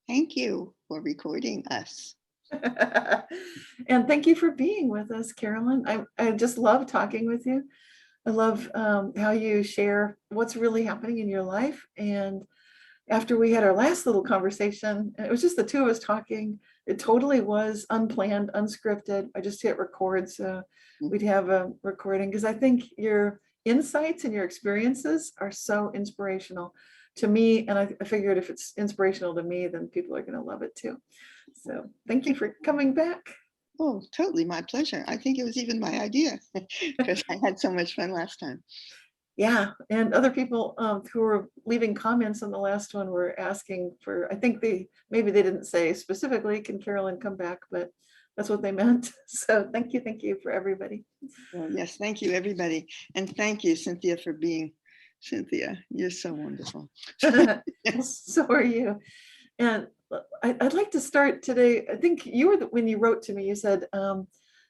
Thank you for recording us. And thank you for being with us, Carolyn. I just love talking with you. I love how you share what's really happening in your life. And after we had our last little conversation, it was just the two of us talking. It totally was unplanned, unscripted. I just hit record, so we'd have a recording, because I think your insights and your experiences are so inspirational to me. And I figured if it's inspirational to me, then people are going to love it too. So thank you for coming back. Oh, totally. My pleasure. I think it was even my idea because I had so much fun last time. Yeah, and other people who were leaving comments on the last one were asking for, I think maybe they didn't say specifically, can Carolyn come back, but that's what they meant. So thank you for everybody. Well, yes, thank you, everybody. And thank you, Cynthia, for being Cynthia. You're so wonderful. So are you. And I'd like to start today. I think you were, when you wrote to me, you said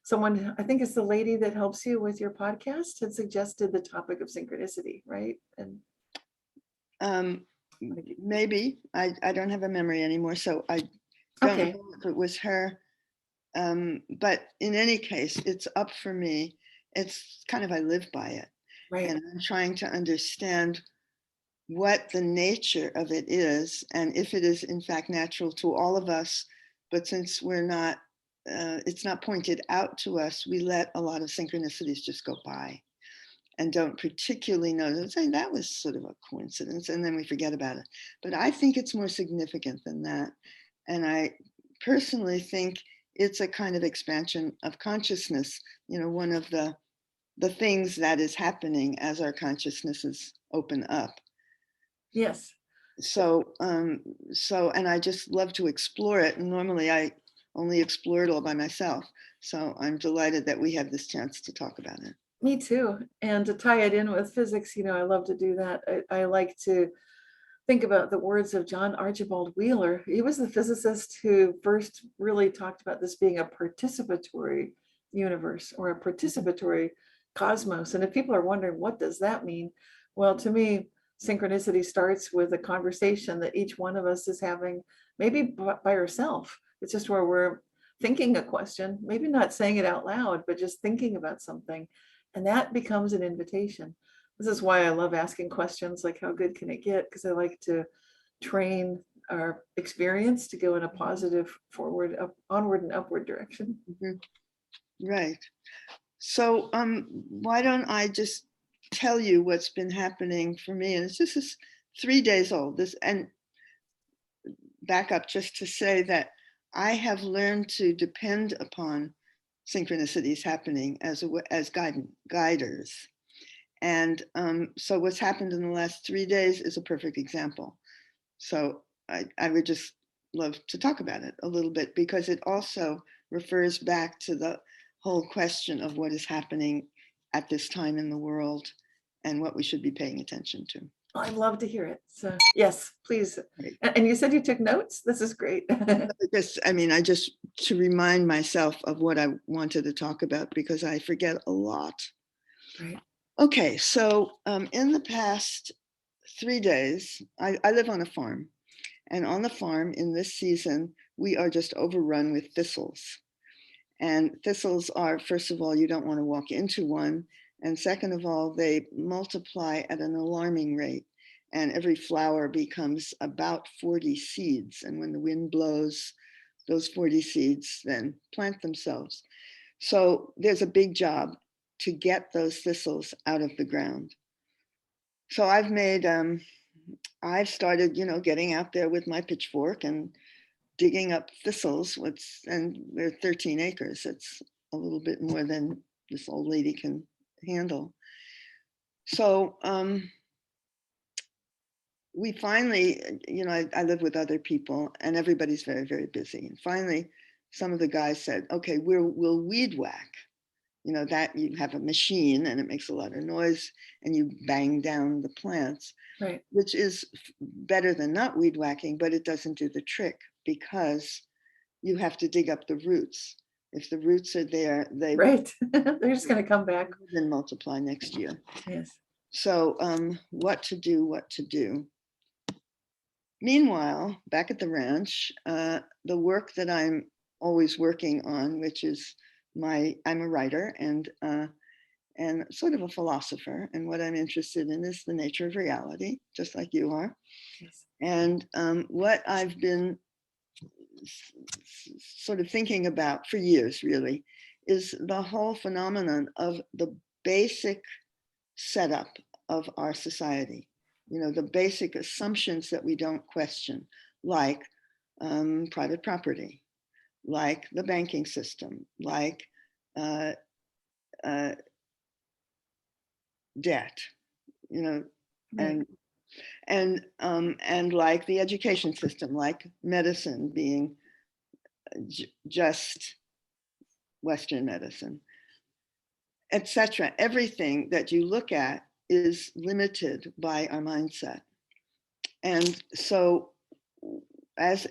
someone, I think it's the lady that helps you with your podcast, had suggested the topic of synchronicity, right? And maybe. I don't have a memory anymore, so I don't know if it was her. But in any case, it's up for me. It's kind of, I live by it. Right. And I'm trying to understand what the nature of it is, and if it is in fact natural to all of us. But since we're not, it's not pointed out to us, we let a lot of synchronicities just go by and don't particularly notice, saying that was sort of a coincidence, and then we forget about it. But I think it's more significant than that. And I personally think it's a kind of expansion of consciousness, one of the things that is happening as our consciousnesses open up. Yes. So, and I just love to explore it. And normally I only explore it all by myself. So I'm delighted that we have this chance to talk about it. Me too. And to tie it in with physics, I love to do that. I like to think about the words of John Archibald Wheeler. He was the physicist who first really talked about this being a participatory universe or a participatory cosmos. And if people are wondering, what does that mean? Well, to me, synchronicity starts with a conversation that each one of us is having, maybe by herself. It's just where we're thinking a question, maybe not saying it out loud, but just thinking about something. And that becomes an invitation. This is why I love asking questions like, how good can it get? Because I like to train our experience to go in a positive forward, onward and upward direction. Mm-hmm. Right. So why don't I just tell you what's been happening for me? And this is 3 days old. And back up just to say that I have learned to depend upon synchronicities happening as guiders. And so what's happened in the last 3 days is a perfect example. So I would just love to talk about it a little bit, because it also refers back to the whole question of what is happening at this time in the world and what we should be paying attention to. I'd love to hear it. So yes, please. Right. And you said you took notes. This is great. I just to remind myself of what I wanted to talk about, because I forget a lot. Right. Okay, so in the past 3 days, I live on a farm. And on the farm in this season, we are just overrun with thistles. And thistles are, first of all, you don't want to walk into one. And second of all, they multiply at an alarming rate. And every flower becomes about 40 seeds. And when the wind blows, those 40 seeds then plant themselves. So there's a big job to get those thistles out of the ground. So I've started, getting out there with my pitchfork and digging up thistles. And we're 13 acres. It's a little bit more than this old lady can handle. So we finally, I live with other people and everybody's very, very busy. And finally, some of the guys said, okay, we'll weed whack. That you have a machine and it makes a lot of noise and you bang down the plants, right, which is better than not weed whacking, but it doesn't do the trick because you have to dig up the roots. If the roots are there, right. They're just going to come back and multiply next year. Yes. So what to do? Meanwhile, back at the ranch, the work that I'm always working on, which is I'm a writer and sort of a philosopher. And what I'm interested in is the nature of reality, just like you are. Yes. And what I've been sort of thinking about for years, really, is the whole phenomenon of the basic setup of our society. The basic assumptions that we don't question, like private property, like the banking system, like debt, right. and like the education system, like medicine being just Western medicine, etc. Everything that you look at is limited by our mindset. And so as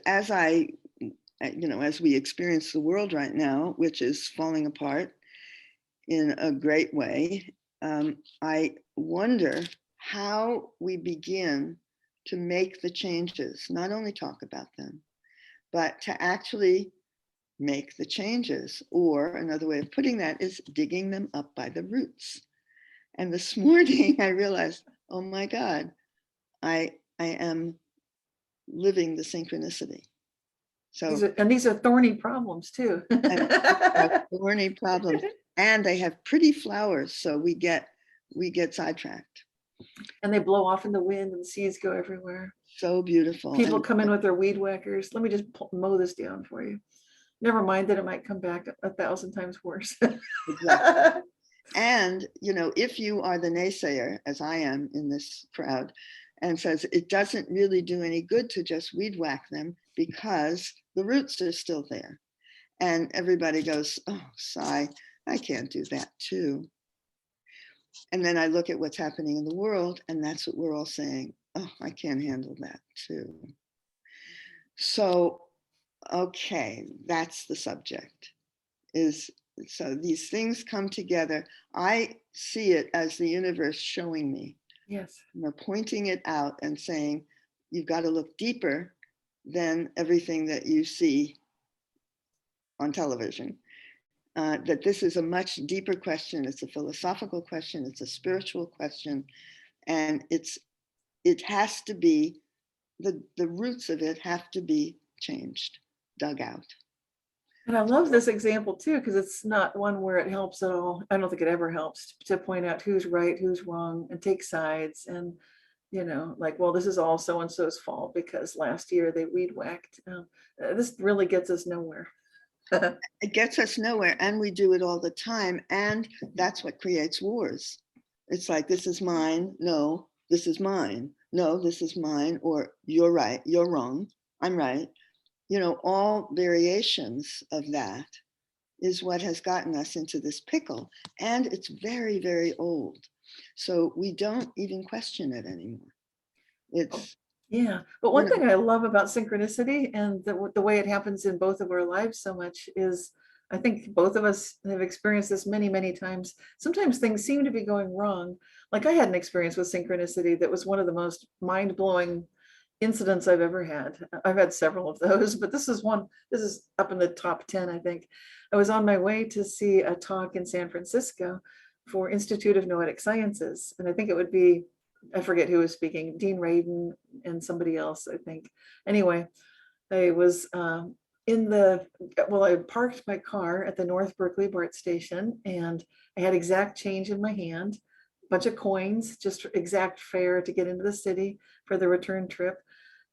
we experience the world right now, which is falling apart in a great way, I wonder how we begin to make the changes, not only talk about them, but to actually make the changes. Or another way of putting that is digging them up by the roots. And this morning I realized, oh my God, I am living the synchronicity. So these are thorny problems too. Thorny problems, and they have pretty flowers, so we get sidetracked. And they blow off in the wind, and the seeds go everywhere. So beautiful. People come in with their weed whackers. Let me just mow this down for you. Never mind that it might come back 1,000 times worse. Exactly. And if you are the naysayer, as I am in this crowd, and says it doesn't really do any good to just weed whack them because the roots are still there, and everybody goes, oh, sigh, I can't do that too. And then I look at what's happening in the world, and that's what we're all saying, oh, I can't handle that too. So, okay, that's the subject. So these things come together. I see it as the universe showing me. Yes. Pointing it out and saying, you've got to look deeper than everything that you see on television. That this is a much deeper question. It's a philosophical question. It's a spiritual question. And it has to be, the roots of it have to be changed, dug out. And I love this example too, because it's not one where it helps at all. I don't think it ever helps to point out who's right, who's wrong, and take sides. And, like, well, this is all so-and-so's fault because last year they weed whacked. This really gets us nowhere. It gets us nowhere, and we do it all the time. And that's what creates wars. It's like, this is mine. No, this is mine. No, this is mine. Or you're right, you're wrong, I'm right. All variations of that is what has gotten us into this pickle. And it's very, very old. So we don't even question it anymore. Yeah. But one thing I love about synchronicity and the way it happens in both of our lives so much is, I think both of us have experienced this many, many times. Sometimes things seem to be going wrong. Like I had an experience with synchronicity that was one of the most mind-blowing incidents I've ever had. I've had several of those, but this is one. This is up in the top 10, I think. I was on my way to see a talk in San Francisco for Institute of Noetic Sciences. And I think it would be, I forget who was speaking, Dean Radin and somebody else, I think. Anyway, I was I parked my car at the North Berkeley BART station, and I had exact change in my hand, a bunch of coins, just exact fare to get into the city for the return trip.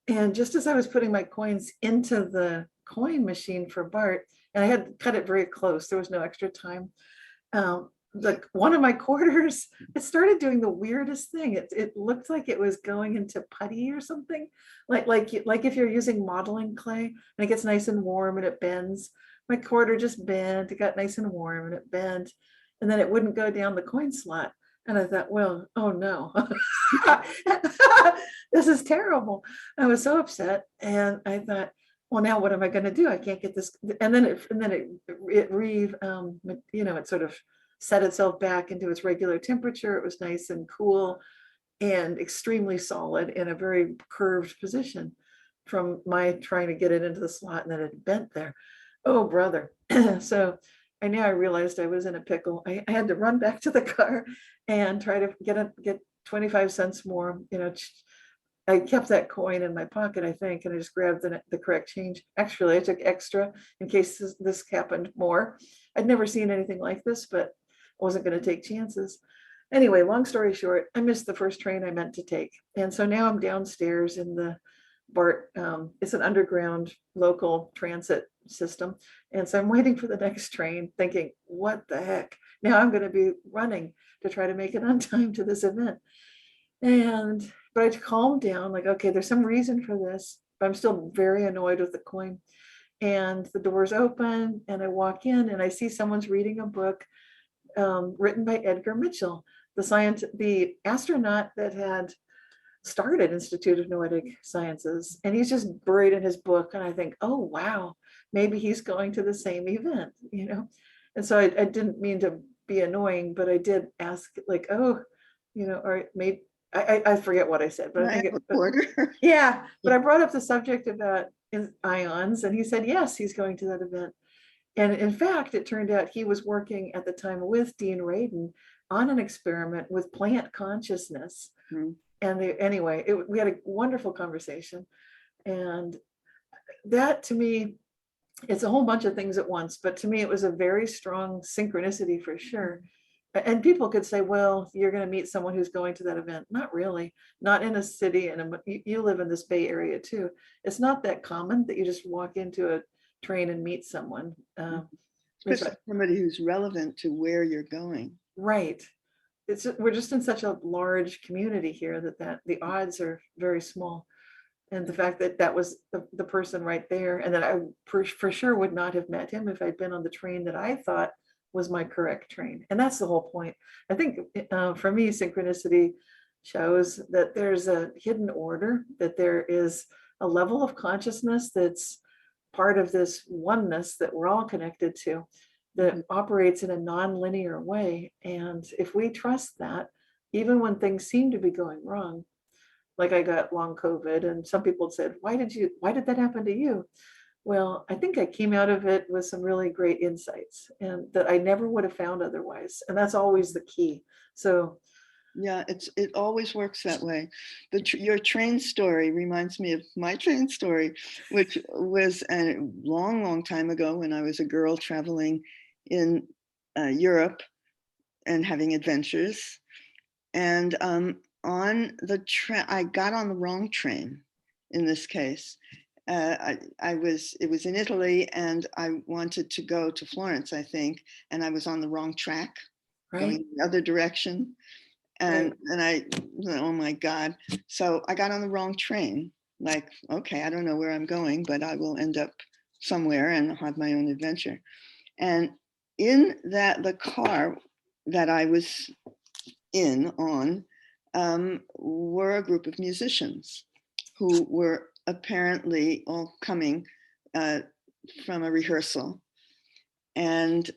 And just as I was putting my coins into the coin machine for BART, and I had cut it very close, there was no extra time. One of my quarters, it started doing the weirdest thing. It looked like it was going into putty or something, like if you're using modeling clay and it gets nice and warm and it bends. My quarter just bent. It got nice and warm and it bent, and then it wouldn't go down the coin slot. And I thought, well, oh no, this is terrible. I was so upset, and I thought, well, now what am I going to do? I can't get this. And then it sort of set itself back into its regular temperature. It was nice and cool and extremely solid in a very curved position. from my trying to get it into the slot, and then it bent there. Oh, brother. So I now I realized I was in a pickle. I had to run back to the car and try to get 25 cents more. I kept that coin in my pocket, I think, and I just grabbed the correct change. Actually, I took extra in case this happened more. I'd never seen anything like this, but I wasn't going to take chances. Anyway, long story short, I missed the first train I meant to take. And so now I'm downstairs in the BART. It's an underground local transit system. And so I'm waiting for the next train thinking, what the heck? Now I'm going to be running to try to make it on time to this event. But I calmed down, like, okay, there's some reason for this, but I'm still very annoyed with the coin. And the doors open and I walk in and I see someone's reading a book written by Edgar Mitchell, the astronaut that had started Institute of Noetic Sciences. And he's just buried in his book. And I think, oh, wow, maybe he's going to the same event, And so I didn't mean to be annoying, but I did ask, like, oh, or maybe I forget what I said, but I think yeah, but I brought up the subject about ions, and he said, yes, he's going to that event. And in fact, it turned out he was working at the time with Dean Radin on an experiment with plant consciousness. Mm-hmm. And anyway, we had a wonderful conversation. And that to me, it's a whole bunch of things at once, but to me, it was a very strong synchronicity for sure. And people could say, well, you're going to meet someone who's going to that event. Not really, not in a city. And you live in this Bay Area too. It's not that common that you just walk into a train and meet someone. Especially somebody who's relevant to where you're going. Right. We're just in such a large community here that the odds are very small. And the fact that was the person right there, and that I for sure would not have met him if I'd been on the train that I thought was my correct train. And that's the whole point. I think for me, synchronicity shows that there's a hidden order, that there is a level of consciousness that's part of this oneness that we're all connected to, that operates in a non-linear way. And if we trust that, even when things seem to be going wrong, like I got long COVID, and some people said, why did that happen to you? Well, I think I came out of it with some really great insights, and that I never would have found otherwise. And that's always the key. So yeah, it always works that way. Your train story reminds me of my train story, which was a long time ago when I was a girl traveling in Europe and having adventures. And on the train, I got on the wrong train in this case. It was in Italy, and I wanted to go to Florence, I think, and I was on the wrong track, right, going the other direction. And I, oh my God. So I got on the wrong train. Like, okay, I don't know where I'm going, but I will end up somewhere and have my own adventure. And in the car that I was on, were a group of musicians who were apparently all coming from a rehearsal. And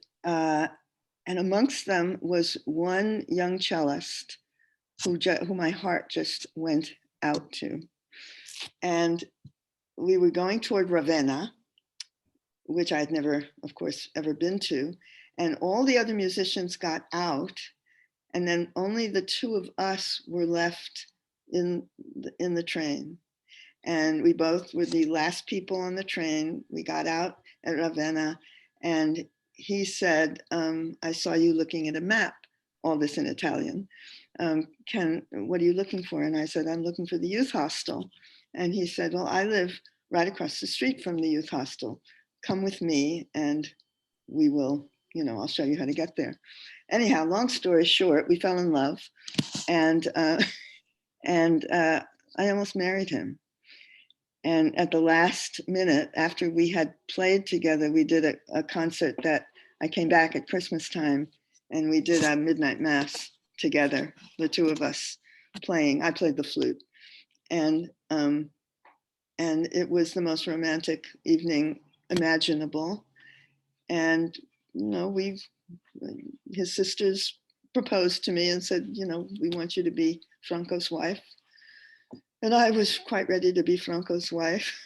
amongst them was one young cellist who my heart just went out to. And we were going toward Ravenna, which I'd never, of course, ever been to. And all the other musicians got out, and then only the two of us were left in the train. And we both were the last people on the train. We got out at Ravenna, and he said, I saw you looking at a map, all this in Italian. What are you looking for? And I said, I'm looking for the youth hostel. And he said, well, I live right across the street from the youth hostel. Come with me and we will, I'll show you how to get there. Anyhow, long story short, we fell in love, and I almost married him. And at the last minute, after we had played together, we did a concert that I came back at Christmas time, and we did a midnight mass together, the two of us playing. I played the flute, and it was the most romantic evening imaginable. And his sisters proposed to me and said, we want you to be Franco's wife. And I was quite ready to be Franco's wife.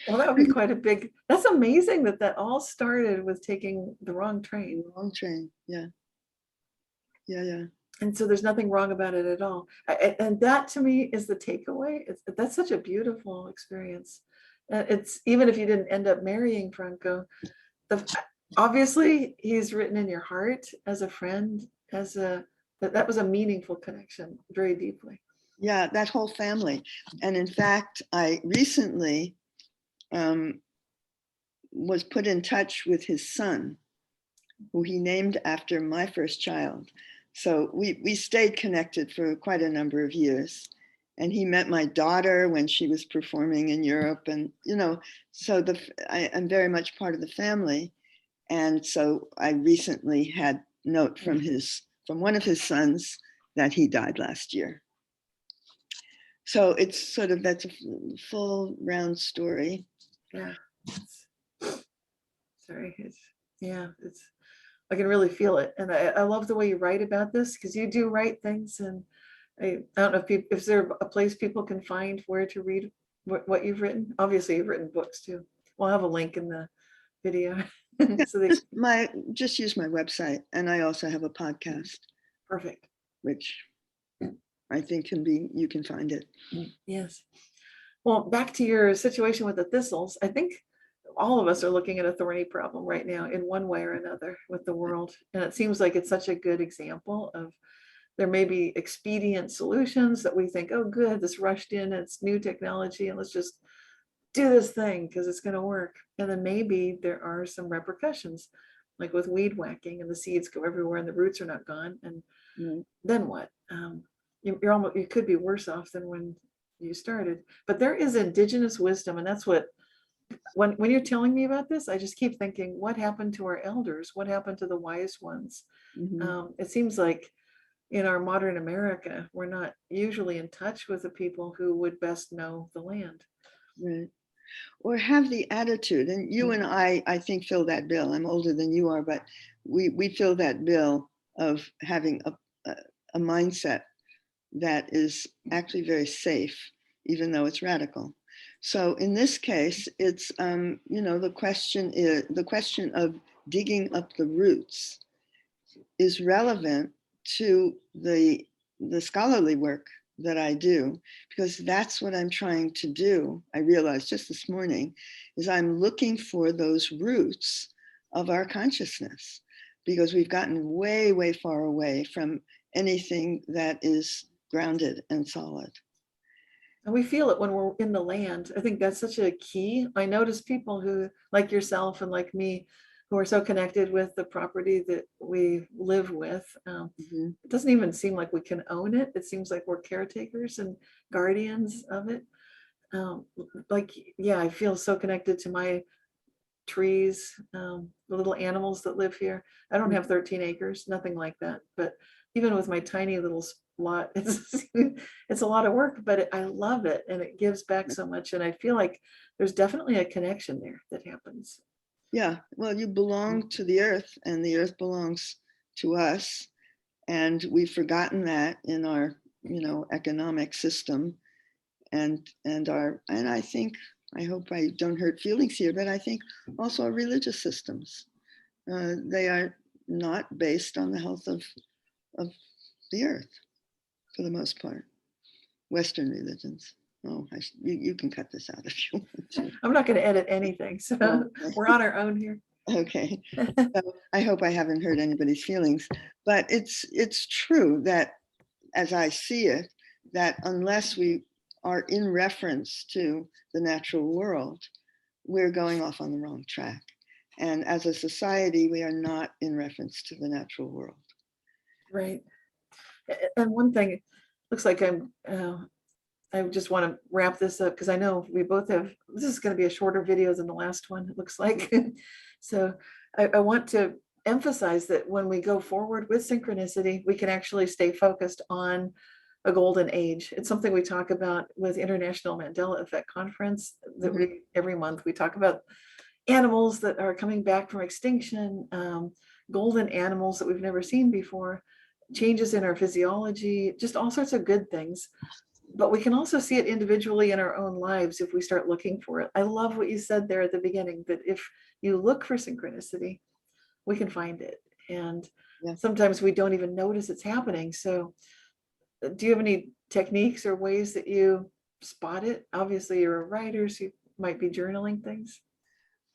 Well, that would be quite a big, that's amazing that that all started with taking the wrong train. Long train. Yeah. Yeah. Yeah. And so there's nothing wrong about it at all. And that to me is the takeaway. That's such a beautiful experience. It's even if you didn't end up marrying Franco, the, obviously he's written in your heart as a friend, as a, that was a meaningful connection very deeply. Yeah, that whole family. And in fact, I recently was put in touch with his son, who he named after my first child. So we stayed connected for quite a number of years. And he met my daughter when she was performing in Europe. And, you know, so I'm very much part of the family. And so I recently had note from one of his sons that he died last year. So it's sort of, that's a full round story. Yeah. Sorry. It's, I can really feel it. And I love the way you write about this, because you do write things. And I don't know if there a place people can find where to read what you've written. Obviously, you've written books too. We'll have a link in the video. So Just use my website. And I also have a podcast. Perfect. Which I think you can find it. Yes. Well, back to your situation with the thistles. I think all of us are looking at a thorny problem right now in one way or another with the world. And it seems like it's such a good example of, there may be expedient solutions that we think, oh, good, this rushed in, it's new technology, and let's just do this thing because it's going to work. And then maybe there are some repercussions, like with weed whacking, and the seeds go everywhere and the roots are not gone. And then what? You could be worse off than when you started. But there is indigenous wisdom, and that's what, when you're telling me about this, I just keep thinking, what happened to our elders? What happened to the wise ones? It seems like in our modern America, we're not usually in touch with the people who would best know the land. Right. Or have the attitude. And you and I think, fill that bill. I'm older than you are, but we fill that bill of having a mindset that is actually very safe, even though it's radical. So in this case, it's the question of digging up the roots is relevant to the scholarly work that I do, because that's what I'm trying to do. I realized just this morning is I'm looking for those roots of our consciousness, because we've gotten way, way far away from anything that is grounded and solid. And we feel it when we're in the land. I think that's such a key. I notice people who, like yourself and like me, who are so connected with the property that we live with. It doesn't even seem like we can own it. It seems like we're caretakers and guardians of it. I feel so connected to my trees, the little animals that live here. I don't have 13 acres, nothing like that. But even with my tiny little lot, it's a lot of work, but I love it, and it gives back so much. And I feel like there's definitely a connection there that happens. Yeah, well, you belong to the earth, and the earth belongs to us, and we've forgotten that in our economic system, and I think, I hope I don't hurt feelings here, but I think also our religious systems, they are not based on the health of the earth for the most part. Western religions. Oh, you can cut this out if you want to. I'm not going to edit anything, so we're on our own here. Okay. So I hope I haven't hurt anybody's feelings, but it's true that, as I see it, that unless we are in reference to the natural world, we're going off on the wrong track. And as a society, we are not in reference to the natural world. Right. And one thing, looks like I just want to wrap this up, because I know we both have, this is going to be a shorter video than the last one, it looks like. So I want to emphasize that when we go forward with synchronicity, we can actually stay focused on a golden age. It's something we talk about with International Mandela Effect Conference that every month we talk about animals that are coming back from extinction, golden animals that we've never seen before. changes in our physiology, just all sorts of good things. But we can also see it individually in our own lives if we start looking for it. I love what you said there at the beginning, that if you look for synchronicity, we can find it. And Yeah. sometimes we don't even notice it's happening. So do you have any techniques or ways that you spot it? Obviously, you're a writer, so you might be journaling things.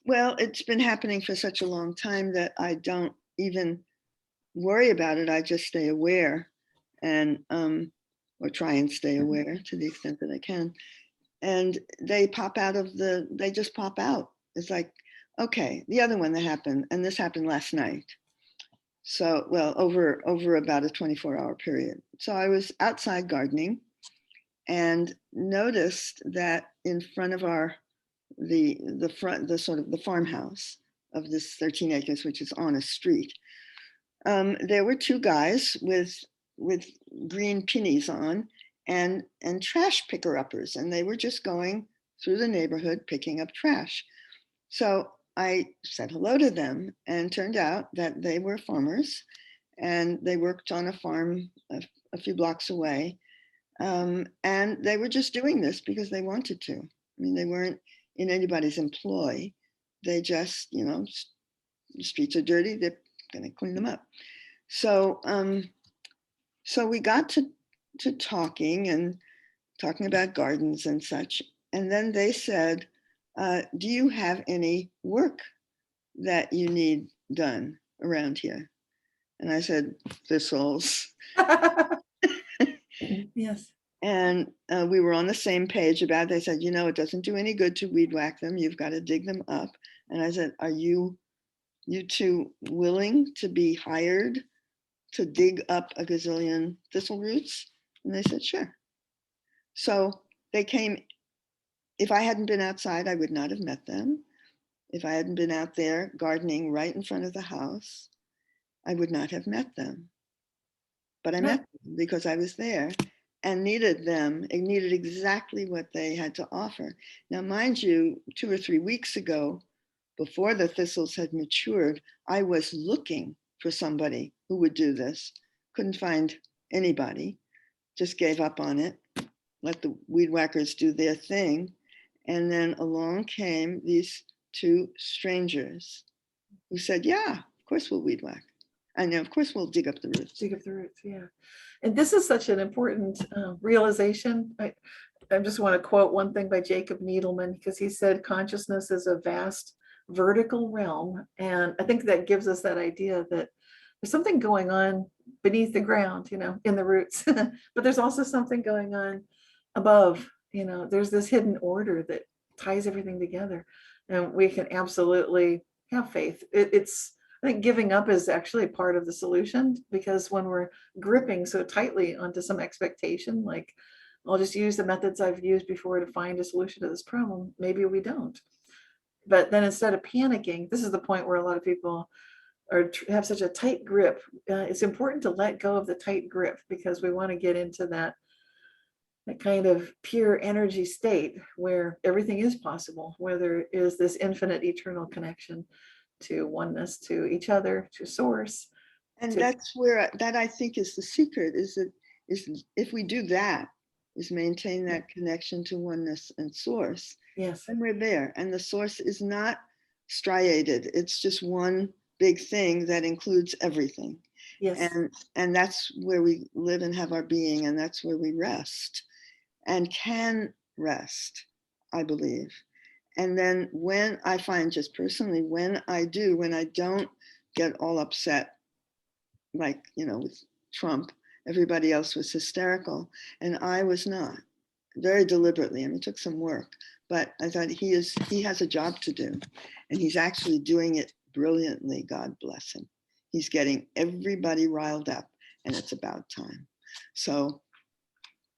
Well, it's been happening for such a long time that I don't even worry about it. I just stay aware and or try and stay aware to the extent that I can. And they just pop out. It's like, okay, the other one that happened, and this happened last night. So, well, over about a 24-hour period. So I was outside gardening and noticed that in front of the sort of the farmhouse of this 13 acres, which is on a street, there were two guys with green pinnies on and trash picker uppers, and they were just going through the neighborhood picking up trash. So I said hello to them, and turned out that they were farmers, and they worked on a farm a few blocks away, and they were just doing this because they wanted to. I mean, they weren't in anybody's employ. They just, the streets are dirty, they're going to clean them up. So, so we got to talking about gardens and such. And then they said, do you have any work that you need done around here? And I said, thistles. Yes. And we were on the same page about it. They said, it doesn't do any good to weed whack them. You've got to dig them up. And I said, are you two willing to be hired to dig up a gazillion thistle roots? And they said, sure. So they came. If I hadn't been outside, I would not have met them. If I hadn't been out there gardening right in front of the house, I would not have met them. But I met them because I was there and needed them. It needed exactly what they had to offer. Now, mind you, 2 or 3 weeks ago, before the thistles had matured, I was looking for somebody who would do this. Couldn't find anybody, just gave up on it, let the weed whackers do their thing. And then along came these two strangers who said, yeah, of course we'll weed whack. And of course we'll dig up the roots. Dig up the roots, yeah. And this is such an important realization. I just want to quote one thing by Jacob Needleman, because he said consciousness is a vast vertical realm. And I think that gives us that idea that there's something going on beneath the ground, in the roots, but there's also something going on above. There's this hidden order that ties everything together, and we can absolutely have faith. I think giving up is actually part of the solution, because when we're gripping so tightly onto some expectation, like I'll just use the methods I've used before to find a solution to this problem, maybe we don't. But then instead of panicking, this is the point where a lot of people have such a tight grip. It's important to let go of the tight grip, because we want to get into that kind of pure energy state where everything is possible, where there is this infinite eternal connection to oneness, to each other, to source. And that's where that I think is the secret, is if we do that, is maintain that connection to oneness and source. Yes. And we're there. And the source is not striated. It's just one big thing that includes everything. Yes. And that's where we live and have our being, and that's where we rest and can rest, I believe. And then when I find, just personally, when I don't get all upset, like, with Trump, everybody else was hysterical, and I was not, very deliberately. I mean, it took some work, but I thought he has a job to do, and he's actually doing it brilliantly. God bless him. He's getting everybody riled up, and it's about time. So,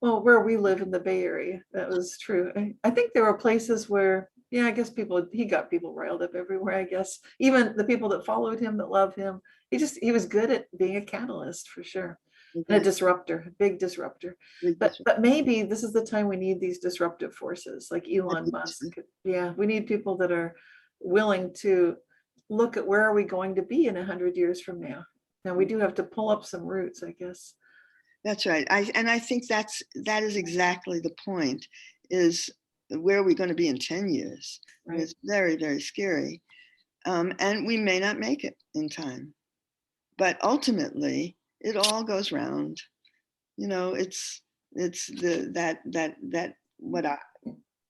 well, where we live in the Bay Area, that was true. I think there were places where, I guess he got people riled up everywhere, I guess. Even the people that followed him, that love him, he was good at being a catalyst, for sure. And a disruptor, a big disruptor. But maybe this is the time we need these disruptive forces like Elon Musk. Yeah, we need people that are willing to look at where are we going to be in 100 years from now, Now we do have to pull up some roots, I guess. That's right. I think that is exactly the point, is where are we going to be in 10 years? Right. It's very, very scary. And we may not make it in time. But ultimately, it all goes round. You know, it's that what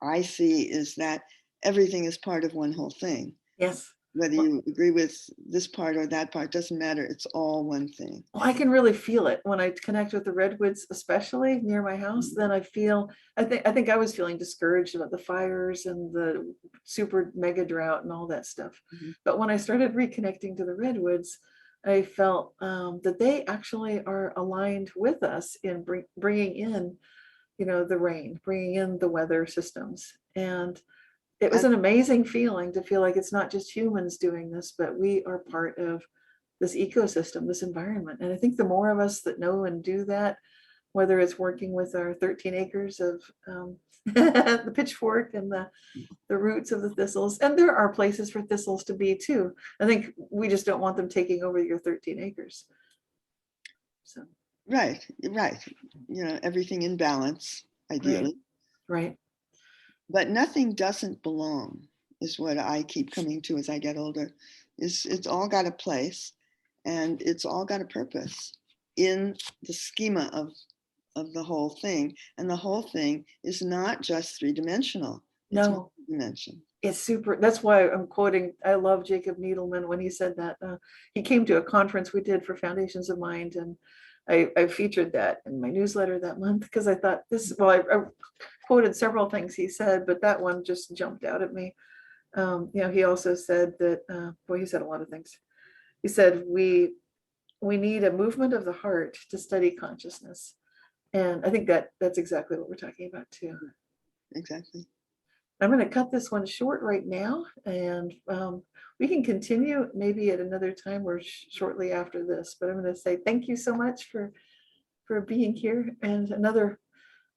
I see is that everything is part of one whole thing. Yes. Whether you agree with this part or that part, doesn't matter. It's all one thing. Well, I can really feel it when I connect with the redwoods, especially near my house. Then I think I was feeling discouraged about the fires and the super mega drought and all that stuff. But when I started reconnecting to the redwoods, I felt that they actually are aligned with us in bringing in, the rain, bringing in the weather systems. And it was an amazing feeling to feel like it's not just humans doing this, but we are part of this ecosystem, this environment. And I think the more of us that know and do that, whether it's working with our 13 acres of the pitchfork and the roots of the thistles, and there are places for thistles to be too. I think we just don't want them taking over your 13 acres. So. Right. Everything in balance, ideally. Right. But nothing doesn't belong, is what I keep coming to as I get older. It's all got a place, and it's all got a purpose in the schema of the whole thing. And the whole thing is not just three-dimensional. It's No. multi-dimension. It's super. That's why I'm quoting. I love Jacob Needleman when he said that. He came to a conference we did for Foundations of Mind, and I featured that in my newsletter that month because I thought this. Well, I quoted several things he said, but that one just jumped out at me. He also said that. He said a lot of things. He said we need a movement of the heart to study consciousness, and I think that's exactly what we're talking about too. Exactly. I'm going to cut this one short right now, and we can continue maybe at another time or shortly after this. But I'm going to say thank you so much for being here, and another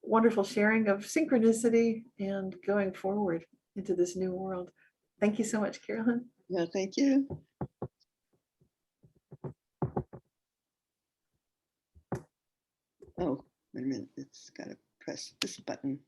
wonderful sharing of synchronicity and going forward into this new world. Thank you so much, Carolyn. No, thank you. Oh, wait a minute. It's got to press this button.